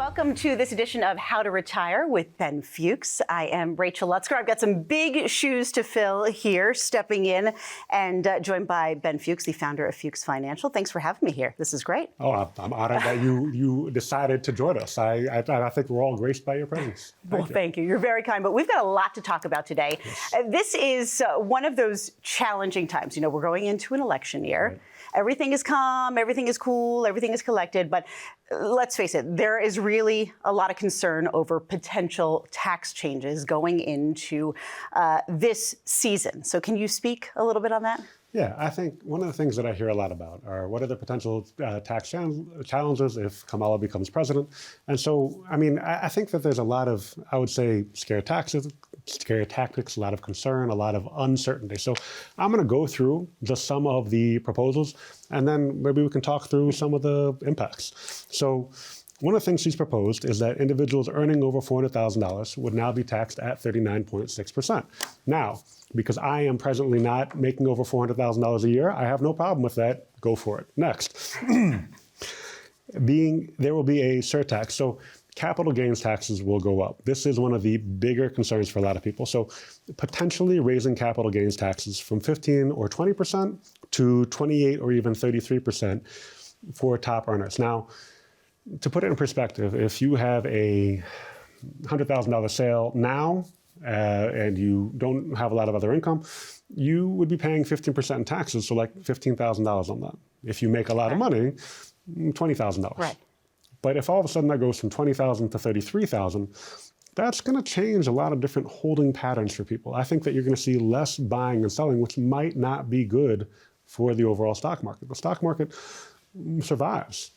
Welcome to this edition of How to Retire with Ben Fuchs. I am Rachel Lutzker. I've got some big shoes to fill here, stepping in and joined by Ben Fuchs, the founder of Fuchs Financial. Thanks for having me here. This is great. Oh, I'm honored that you decided to join us. I think we're all graced by your presence. Thank you. You're very kind. But we've got a lot to talk about today. Yes. This is one of those challenging times. You know, we're going into an election year. Right. Everything is calm, everything is cool, everything is collected. But let's face it, there is really a lot of concern over potential tax changes going into this season. So can you speak a little bit on that? Yeah, I think one of the things that I hear a lot about are what are the potential tax challenges if Kamala becomes president. And so, I mean, I think that there's a lot of, I would say, scare tactics, a lot of concern, a lot of uncertainty. So I'm going to go through just some of the proposals, and then maybe we can talk through some of the impacts. So one of the things she's proposed is that individuals earning over $400,000 would now be taxed at 39.6%. Now, because I am presently not making over $400,000 a year, I have no problem with that. Go for it. Next, there will be a surtax. So capital gains taxes will go up. This is one of the bigger concerns for a lot of people. So potentially raising capital gains taxes from 15 or 20% to 28 or even 33% for top earners. Now, to put it in perspective, if you have a $100,000 sale now and you don't have a lot of other income, you would be paying 15% in taxes, so like $15,000 on that. If you make a lot of money, $20,000. Right. But if all of a sudden that goes from $20,000 to $33,000, that's going to change a lot of different holding patterns for people. I think that you're going to see less buying and selling, which might not be good for the overall stock market. The stock market survives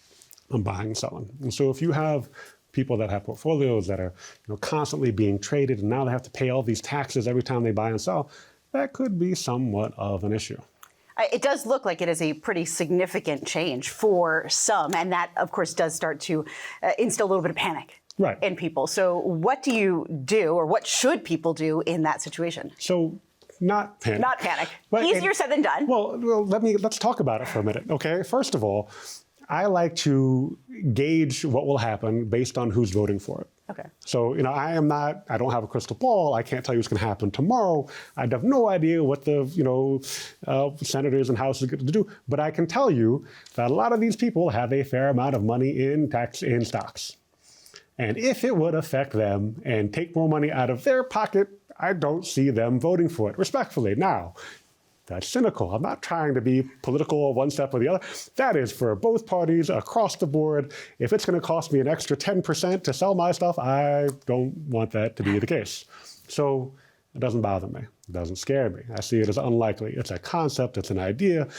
on buying and selling. And so if you have people that have portfolios that are constantly being traded and now they have to pay all these taxes every time they buy and sell, that could be somewhat of an issue. It does look like it is a pretty significant change for some, and that, of course, does start to instill a little bit of panic in people. So what do you do, or what should people do in that situation? So not panic. Not panic. Easier said than done. Well, let's talk about it for a minute, okay? First of all, I like to gauge what will happen based on who's voting for it. Okay. So, I don't have a crystal ball. I can't tell you what's going to happen tomorrow. I have no idea what the, senators and houses are going to do. But I can tell you that a lot of these people have a fair amount of money in stocks. And if it would affect them and take more money out of their pocket, I don't see them voting for it, respectfully. Now, that's cynical. I'm not trying to be political one step or the other. That is for both parties across the board. If it's going to cost me an extra 10% to sell my stuff, I don't want that to be the case. So it doesn't bother me. It doesn't scare me. I see it as unlikely. It's a concept. It's an idea.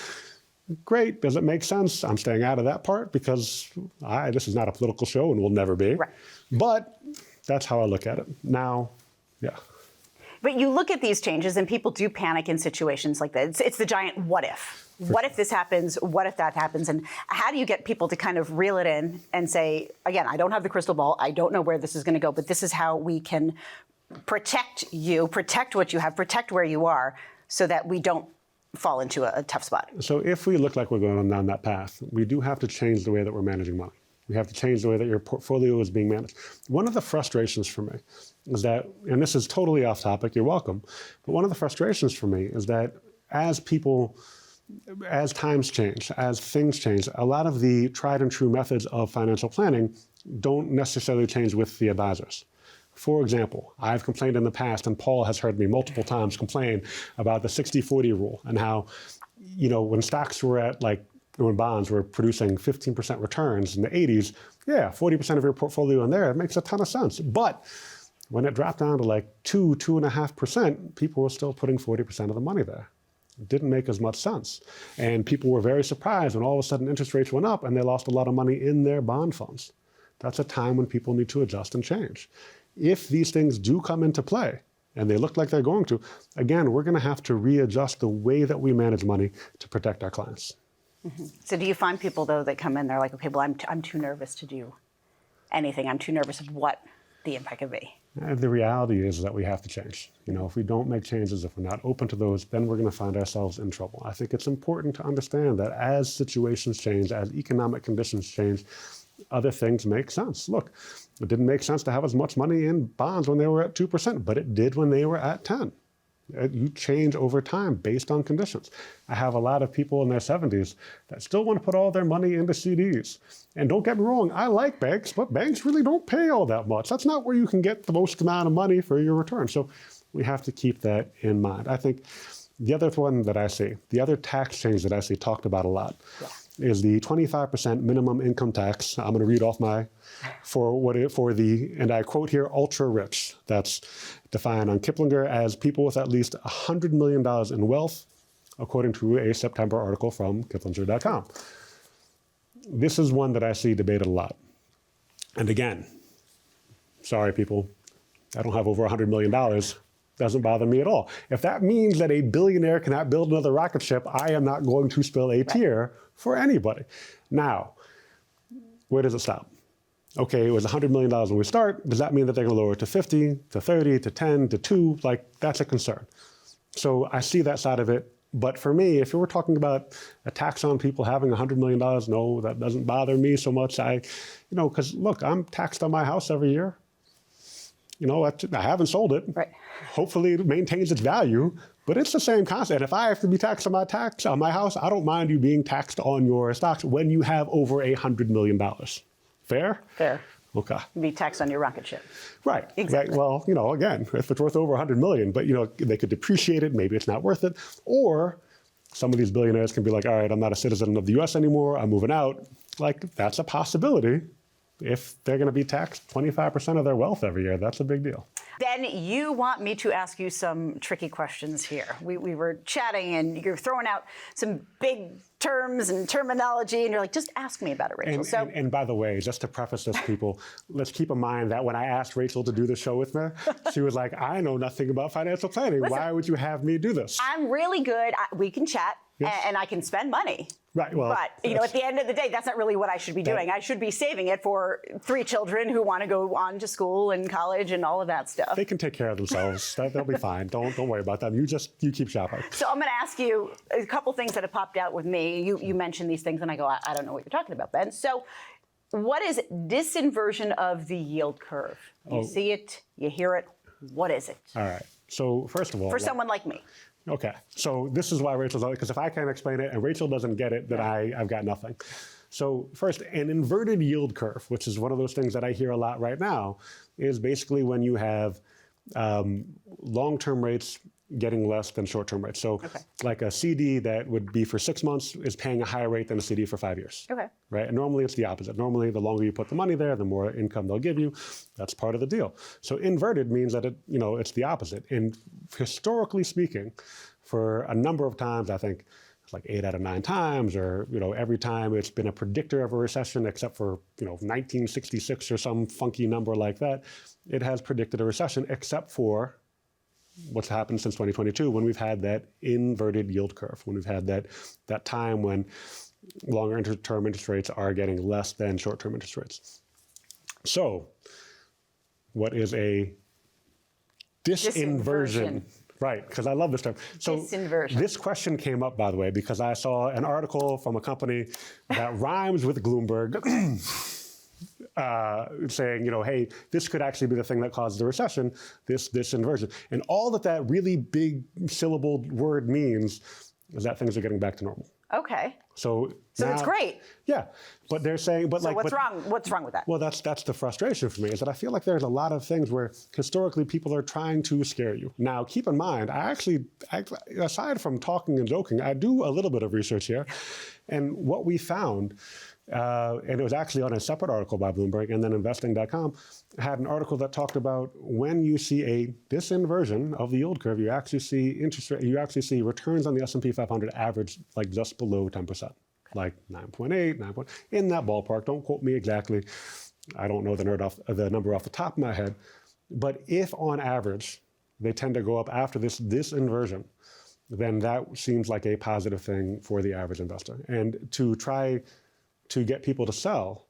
Great. Does it make sense? I'm staying out of that part because this is not a political show and will never be. Right. But that's how I look at it. Now, yeah. But you look at these changes and people do panic in situations like that. It's the giant what if. What if this happens? What if that happens? And how do you get people to kind of reel it in and say, again, I don't have the crystal ball. I don't know where this is going to go, but this is how we can protect you, protect what you have, protect where you are so that we don't fall into a tough spot. So if we look like we're going down that path, we do have to change the way that we're managing money. We have to change the way that your portfolio is being managed. One of the frustrations for me is that, and this is totally off topic, you're welcome, but one of the frustrations for me is that as times change, as things change, a lot of the tried and true methods of financial planning don't necessarily change with the advisors. For example, I've complained in the past, and Paul has heard me multiple times complain about the 60-40 rule and how, when stocks were at when bonds were producing 15% returns in the 80s, 40% of your portfolio in there, it makes a ton of sense. But when it dropped down to 2.5%, people were still putting 40% of the money there. It didn't make as much sense. And people were very surprised when all of a sudden interest rates went up and they lost a lot of money in their bond funds. That's a time when people need to adjust and change. If these things do come into play, and they look like they're going to, again, we're going to have to readjust the way that we manage money to protect our clients. Mm-hmm. So do you find people, though, that come in, they're like, okay, well, I'm too nervous to do anything. I'm too nervous of what the impact could be. The reality is that we have to change. If we don't make changes, if we're not open to those, then we're going to find ourselves in trouble. I think it's important to understand that as situations change, as economic conditions change, other things make sense. Look, it didn't make sense to have as much money in bonds when they were at 2%, but it did when they were at 10. You change over time based on conditions. I have a lot of people in their 70s that still want to put all their money into CDs. And don't get me wrong, I like banks, but banks really don't pay all that much. That's not where you can get the most amount of money for your return. So we have to keep that in mind. I think the other one that I see, the other tax change that I see talked about a lot, is the 25% minimum income tax. I'm going to read off and I quote here, ultra rich. That's defined on Kiplinger as people with at least $100 million in wealth, according to a September article from Kiplinger.com. This is one that I see debated a lot. And again, sorry people, I don't have over $100 million. Doesn't bother me at all. If that means that a billionaire cannot build another rocket ship, I am not going to spill a tear for anybody. Now, where does it stop? Okay, it was $100 million when we start. Does that mean that they're going to lower it to 50, to 30, to 10, to 2? Like, that's a concern. So I see that side of it. But for me, if you were talking about a tax on people having $100 million, no, that doesn't bother me so much. Because look, I'm taxed on my house every year. I haven't sold it. Right. Hopefully it maintains its value, but it's the same concept. And if I have to be taxed on my house, I don't mind you being taxed on your stocks when you have over $100 million. Fair? Fair. Okay. Be taxed on your rocket ship. Right. Exactly. Right. Well, again, if it's worth over $100 million, but they could depreciate it, maybe it's not worth it. Or some of these billionaires can be like, all right, I'm not a citizen of the US anymore, I'm moving out. Like, that's a possibility. If they're going to be taxed 25% of their wealth every year, that's a big deal. Ben, you want me to ask you some tricky questions here. We were chatting and you're throwing out some big terms and terminology and you're like, just ask me about it, Rachel. And by the way, just to preface this, people, let's keep in mind that when I asked Rachel to do the show with me, she was like, I know nothing about financial planning. Listen, why would you have me do this? I'm really good. We can chat and I can spend money. Right. Well, but at the end of the day, that's not really what I should be doing. I should be saving it for 3 children who want to go on to school and college and all of that stuff. They can take care of themselves. They'll be fine. Don't worry about them. You keep shopping. So I'm going to ask you a couple things that have popped out with me. You mentioned these things, and I go, I don't know what you're talking about, Ben. So, what is disinversion of the yield curve? You see it, you hear it. What is it? All right. So first of all, for someone like me. Okay, so this is why Rachel's on it, because if I can't explain it and Rachel doesn't get it, then I've got nothing. So first, an inverted yield curve, which is one of those things that I hear a lot right now, is basically when you have long-term rates getting less than short-term rates. So like a CD that would be for 6 months is paying a higher rate than a CD for 5 years. Okay. Right? And normally it's the opposite. Normally the longer you put the money there, the more income they'll give you. That's part of the deal. So inverted means that it's the opposite. And historically speaking, for a number of times, I think it's like 8 out of 9 times, or every time it's been a predictor of a recession, except for 1966 or some funky number like that, it has predicted a recession, except for what's happened since 2022, when we've had that inverted yield curve, when we've had that time when longer-term interest rates are getting less than short-term interest rates. So, what is a disinversion? Right, because I love this term. So disinversion. This question came up, by the way, because I saw an article from a company that rhymes with Bloomberg saying, hey, this could actually be the thing that caused the recession, this inversion. And all that really big syllabled word means is that things are getting back to normal. Okay. So now, it's great. Yeah, but they're saying, what's wrong? What's wrong with that? Well, that's the frustration for me, is that I feel like there's a lot of things where historically people are trying to scare you. Now, keep in mind, I aside from talking and joking, I do a little bit of research here, and what we found. And it was actually on a separate article by Bloomberg, and then investing.com had an article that talked about when you see a disinversion of the yield curve, you actually see returns on the S&P 500 average like just below 10%, like 9.8, 9. In that ballpark. Don't quote me exactly. I don't know the number off the top of my head. But if on average they tend to go up after this disinversion, then that seems like a positive thing for the average investor. And to try to get people to sell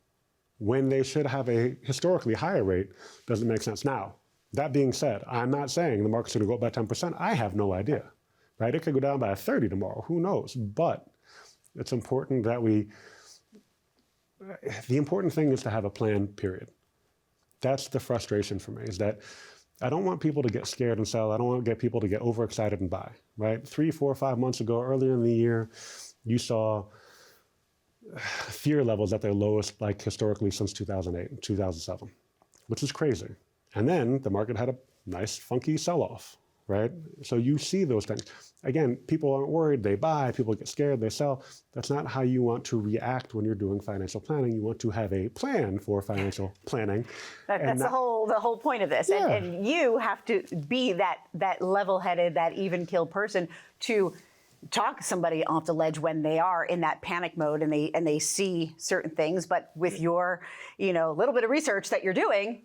when they should have a historically higher rate doesn't make sense. Now, that being said, I'm not saying the market's going to go up by 10%. I have no idea, right? It could go down by 30 tomorrow. Who knows? But it's important that we the important thing is to have a plan, period. That's the frustration for me, is that I don't want people to get scared and sell. I don't want to get people to get overexcited and buy, right? 3, 4, 5 months ago, earlier in the year, you saw fear levels at their lowest, like historically since 2008 and 2007, which is crazy. And then the market had a nice, funky sell-off, right? So you see those things. Again, people aren't worried, they buy, people get scared, they sell. That's not how you want to react when you're doing financial planning. You want to have a plan for financial planning. That's the whole point of this. Yeah. And you have to be that level-headed, that even-keeled person to talk somebody off the ledge when they are in that panic mode and they see certain things. But with your, little bit of research that you're doing,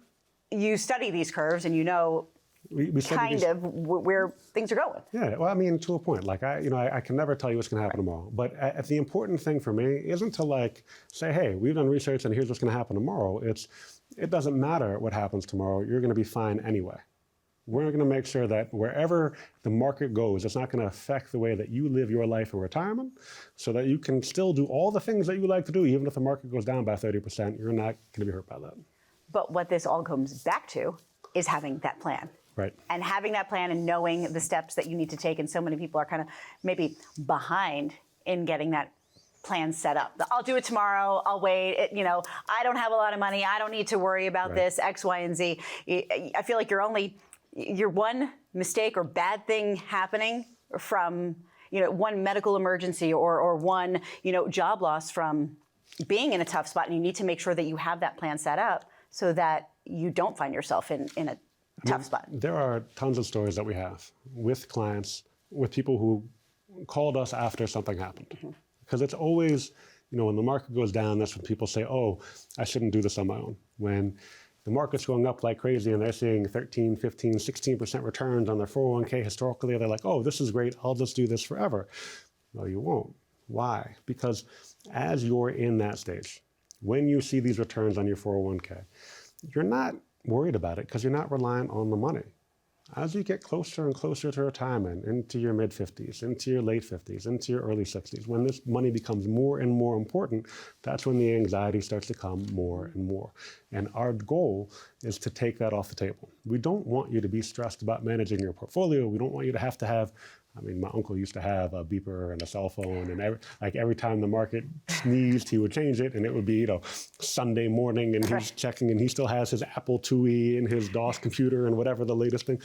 you study these curves and you know we kind of where things are going. Yeah, well, I mean, to a point. Like, I can never tell you what's going to happen tomorrow. But the important thing for me isn't to say, hey, we've done research and here's what's going to happen tomorrow. It doesn't matter what happens tomorrow. You're going to be fine anyway. We're going to make sure that wherever the market goes, it's not going to affect the way that you live your life in retirement, so that you can still do all the things that you like to do, even if the market goes down by 30%. You're not going to be hurt by that. But what this all comes back to is having that plan. Right. And having that plan and knowing the steps that you need to take. And so many people are kind of maybe behind in getting that plan set up. I'll do it tomorrow. I'll wait. I don't have a lot of money. I don't need to worry about this, X, Y, and Z. I feel like you're one mistake or bad thing happening from, one medical emergency or one, job loss from being in a tough spot. And you need to make sure that you have that plan set up so that you don't find yourself in a tough spot. There are tons of stories that we have with clients, with people who called us after something happened. Because it's always, when the market goes down, that's when people say, oh, I shouldn't do this on my own. When the market's going up like crazy and they're seeing 13, 15, 16% returns on their 401k historically, they're like, oh, this is great. I'll just do this forever. No, you won't. Why? Because as you're in that stage, when you see these returns on your 401k, you're not worried about it because you're not reliant on the money. As you get closer and closer to retirement, into your mid-50s, into your late 50s, into your early 60s, when this money becomes more and more important, that's when the anxiety starts to come more and more. And our goal is to take that off the table. We don't want you to be stressed about managing your portfolio. We don't want you to have, my uncle used to have a beeper and a cell phone, and every time the market sneezed, he would change it, and it would be, Sunday morning, and he's checking, and he still has his Apple IIe and his DOS computer and whatever the latest thing.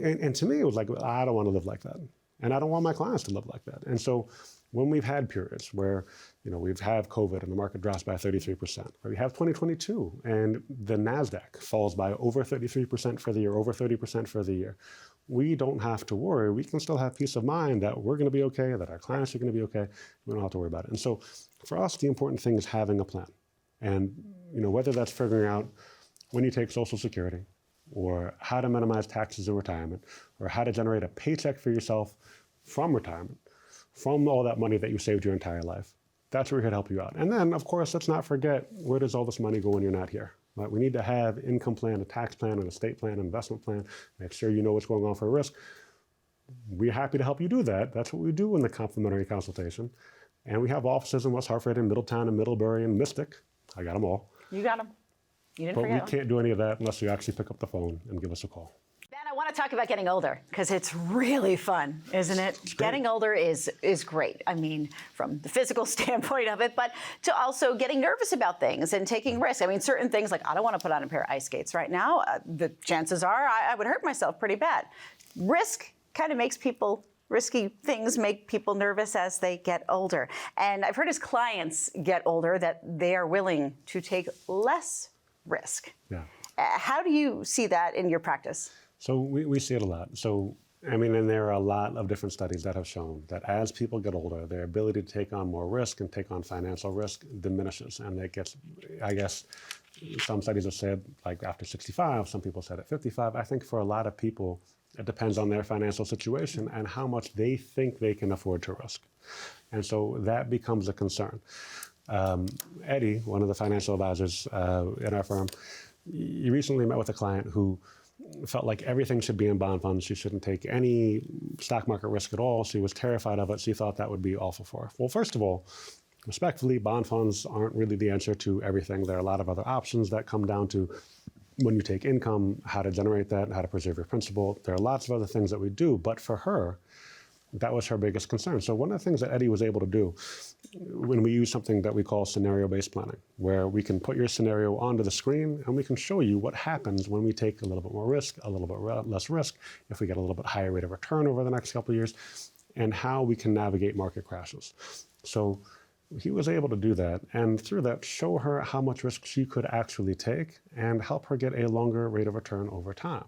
And to me, it was like, I don't want to live like that, and I don't want my clients to live like that. And so when we've had periods where, we've had COVID and the market drops by 33%, or we have 2022 and the NASDAQ falls by over 33% for the year, over 30% for the year, we don't have to worry. We can still have peace of mind that we're going to be okay, that our clients are going to be okay. We don't have to worry about it. And so for us, the important thing is having a plan. And whether that's figuring out when you take Social Security, or how to minimize taxes in retirement, or how to generate a paycheck for yourself from retirement, from all that money that you saved your entire life, that's where we're here to help you out. And then, of course, let's not forget, where does all this money go when you're not here? Right? We need to have income plan, a tax plan, an estate plan, an investment plan. Make sure you know what's going on for risk. We're happy to help you do that. That's what we do in the complimentary consultation. And we have offices in West Hartford and Middletown and Middlebury and Mystic. I got them all. You got them. You didn't but forget we can't do any of that unless you actually pick up the phone and give us a call. Ben, I want to talk about getting older because it's really fun, isn't it? Getting older is great. I mean, from the physical standpoint of it, but to also getting nervous about things and taking risks. I mean, certain things like I don't want to put on a pair of ice skates right now. The chances are I would hurt myself pretty bad. Risk kind of makes people risky things make people nervous as they get older. And I've heard as clients get older that they are willing to take less risk. Yeah. How do you see that in your practice? So we see it a lot. And there are a lot of different studies that have shown that as people get older, their ability to take on more risk and take on financial risk diminishes. And it gets, I guess, some studies have said like after 65, some people said at 55. I think for a lot of people, it depends on their financial situation and how much they think they can afford to risk. And so that becomes a concern. Eddie, one of the financial advisors in our firm, he recently met with a client who felt like everything should be in bond funds. She shouldn't take any stock market risk at all. She was terrified of it. She thought that would be awful for her. Well, first of all, respectfully, bond funds aren't really the answer to everything. There are a lot of other options that come down to when you take income, how to generate that, how to preserve your principal. There are lots of other things that we do, but for her, that was her biggest concern. So one of the things that Eddie was able to do when we use something that we call scenario-based planning, where we can put your scenario onto the screen and we can show you what happens when we take a little bit more risk, a little bit less risk, if we get a little bit higher rate of return over the next couple of years, and how we can navigate market crashes. So he was able to do that, and through that, show her how much risk she could actually take and help her get a longer rate of return over time.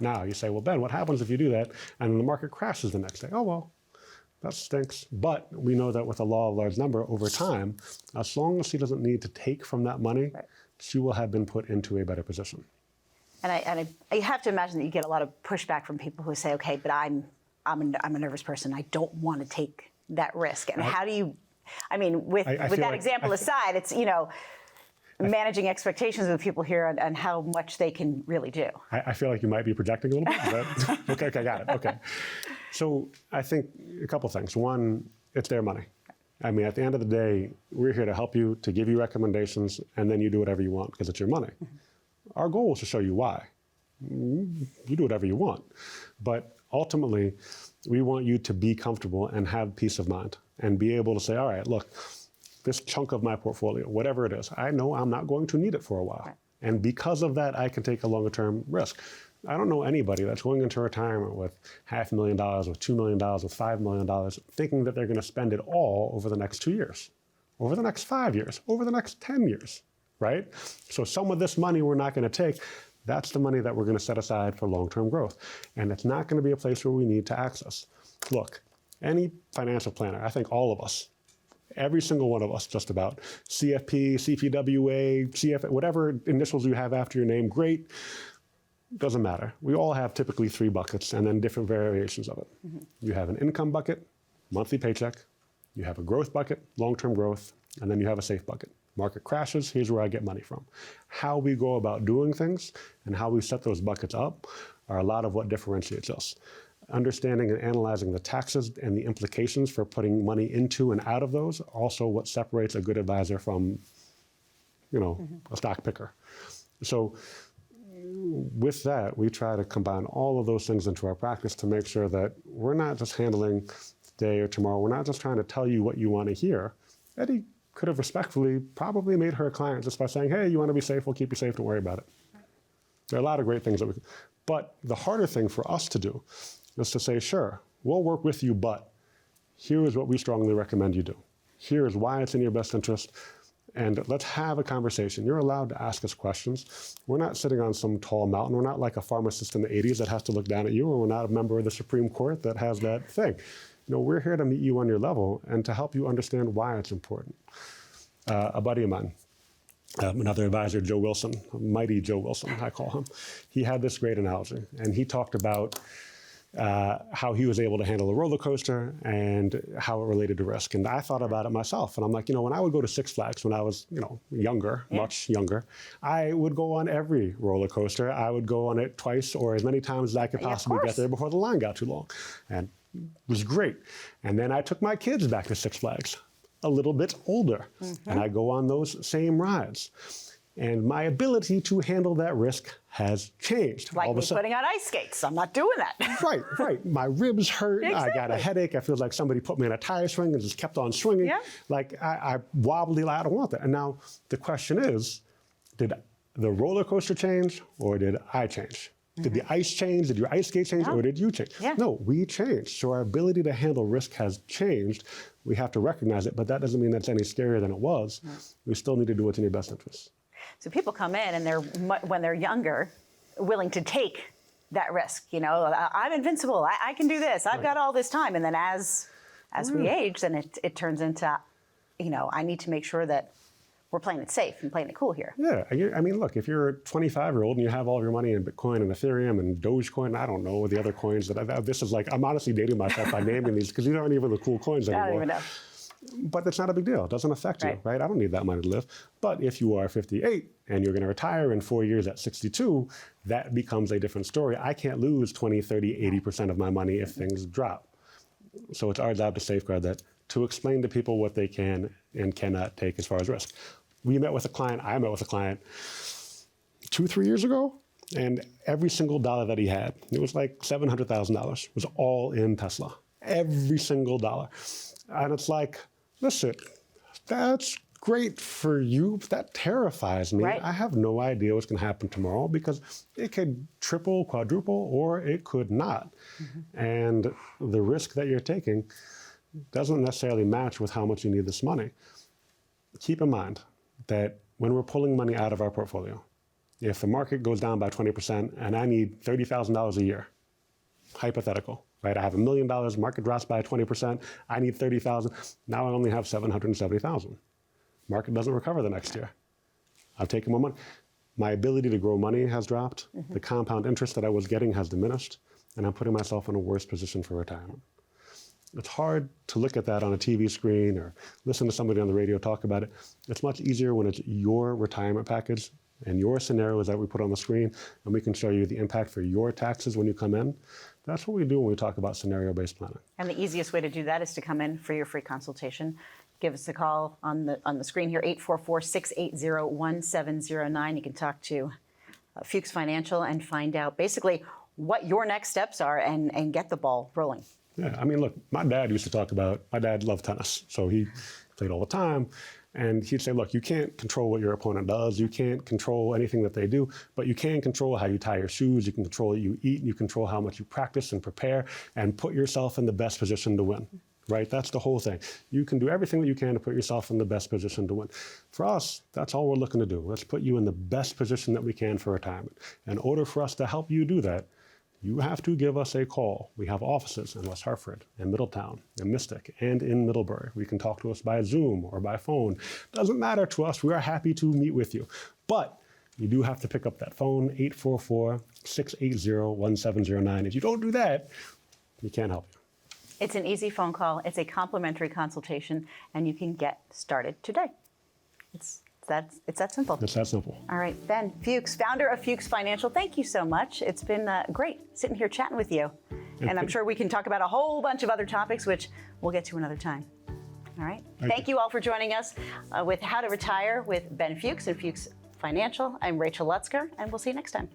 Now, you say, well, Ben, what happens if you do that and the market crashes the next day? Oh, well, that stinks. But we know that with the law of large number, over time, as long as she doesn't need to take from that money, she will have been put into a better position. And I have to imagine that you get a lot of pushback from people who say, okay, but I'm a nervous person. I don't want to take that risk. And how do you, I mean, with that example aside, it's, managing expectations with people here and how much they can really do. I feel like you might be projecting a little bit, but okay, got it, okay. So I think a couple things. One, it's their money. I mean, at the end of the day, we're here to help you, to give you recommendations, and then you do whatever you want because it's your money. Our goal is to show you why. You do whatever you want. But ultimately, we want you to be comfortable and have peace of mind and be able to say, all right, look, this chunk of my portfolio, whatever it is, I know I'm not going to need it for a while. Right. And because of that, I can take a longer term risk. I don't know anybody that's going into retirement with $500,000, with $2 million, with $5 million, thinking that they're going to spend it all over the next 2 years, over the next 5 years, over the next 10 years, right? So some of this money we're not going to take. That's the money that we're going to set aside for long-term growth. And it's not going to be a place where we need to access. Look, any financial planner, I think all of us, every single one of us, just about, CFP, CPWA, CFA, whatever initials you have after your name, great, doesn't matter. We all have typically 3 buckets and then different variations of it. You have an income bucket, monthly paycheck, you have a growth bucket, long-term growth, and then you have a safe bucket. Market crashes, here's where I get money from. How we go about doing things and how we set those buckets up are a lot of what differentiates us. Understanding and analyzing the taxes and the implications for putting money into and out of those, also what separates a good advisor from, a stock picker. So with that, we try to combine all of those things into our practice to make sure that we're not just handling today or tomorrow. We're not just trying to tell you what you want to hear. Eddie could have respectfully probably made her a client just by saying, hey, you want to be safe, we'll keep you safe, don't worry about it. There are a lot of great things that we can. But the harder thing for us to do is to say, sure, we'll work with you, but here is what we strongly recommend you do. Here is why it's in your best interest, and let's have a conversation. You're allowed to ask us questions. We're not sitting on some tall mountain. We're not like a pharmacist in the 80s that has to look down at you, or we're not a member of the Supreme Court that has that thing. We're here to meet you on your level and to help you understand why it's important. A buddy of mine, another advisor, Joe Wilson, mighty Joe Wilson, I call him, he had this great analogy, and he talked about how he was able to handle a roller coaster and how it related to risk. And I thought about it myself. And I'm like, when I would go to Six Flags when I was, younger, much younger, I would go on every roller coaster. I would go on it twice or as many times as I could possibly get there before the line got too long. And it was great. And then I took my kids back to Six Flags, a little bit older. And I go on those same rides. And my ability to handle that risk has changed. Like me putting on ice skates. I'm not doing that. Right. My ribs hurt. Exactly. I got a headache. I feel like somebody put me in a tire swing and just kept on swinging. Yeah. Like I wobbly, I don't want that. And now the question is, did the roller coaster change or did I change? Did the ice change? Did your ice skate change? Or did you change? Yeah. No, we changed. So our ability to handle risk has changed. We have to recognize it, but that doesn't mean that's any scarier than it was. We still need to do what's in your best interest. So people come in and when they're younger, willing to take that risk. I'm invincible. I can do this. I've got all this time. And then as we age, then it turns into, I need to make sure that we're playing it safe and playing it cool here. Yeah, I mean, look, if you're a 25-year-old and you have all of your money in Bitcoin and Ethereum and Dogecoin, I don't know the other coins this is like, I'm honestly dating myself by naming these because these aren't even the cool coins anymore. I don't even know. But it's not a big deal. It doesn't affect you, right? I don't need that money to live. But if you are 58 and you're going to retire in 4 years at 62, that becomes a different story. I can't lose 20, 30, 80% of my money if things drop. So it's our job to safeguard that, to explain to people what they can and cannot take as far as risk. I met with a client 2-3 years ago, and every single dollar that he had, it was like $700,000, was all in Tesla. Every single dollar. And it's like, listen, that's great for you, but that terrifies me. Right. I have no idea what's going to happen tomorrow because it could triple, quadruple, or it could not. And the risk that you're taking doesn't necessarily match with how much you need this money. Keep in mind that when we're pulling money out of our portfolio, if the market goes down by 20% and I need $30,000 a year, hypothetical, right? I have $1 million, market drops by 20%, I need 30,000, now I only have 770,000. Market doesn't recover the next year. I've taken more money. My ability to grow money has dropped. The compound interest that I was getting has diminished, and I'm putting myself in a worse position for retirement. It's hard to look at that on a TV screen or listen to somebody on the radio talk about it. It's much easier when it's your retirement package and your scenarios that we put on the screen, and we can show you the impact for your taxes when you come in. That's what we do when we talk about scenario-based planning. And the easiest way to do that is to come in for your free consultation. Give us a call on the screen here, 844-680-1709. You can talk to Fuchs Financial and find out basically what your next steps are and get the ball rolling. Yeah, I mean, look, my dad loved tennis, so he played all the time. And he'd say, look, you can't control what your opponent does. You can't control anything that they do, but you can control how you tie your shoes. You can control what you eat. And you control how much you practice and prepare and put yourself in the best position to win, right? That's the whole thing. You can do everything that you can to put yourself in the best position to win. For us, that's all we're looking to do. Let's put you in the best position that we can for retirement. In order for us to help you do that, you have to give us a call. We have offices in West Hartford, in Middletown, in Mystic, and in Middlebury. You can talk to us by Zoom or by phone. Doesn't matter to us. We are happy to meet with you. But you do have to pick up that phone, 844-680-1709. If you don't do that, we can't help you. It's an easy phone call. It's a complimentary consultation, and you can get started today. It's that simple. It's that simple. All right, Ben Fuchs, founder of Fuchs Financial, thank you so much. It's been great sitting here chatting with you. And I'm sure we can talk about a whole bunch of other topics, which we'll get to another time. All right. Thank you all for joining us with How to Retire with Ben Fuchs and Fuchs Financial. I'm Rachel Lutzker, and we'll see you next time.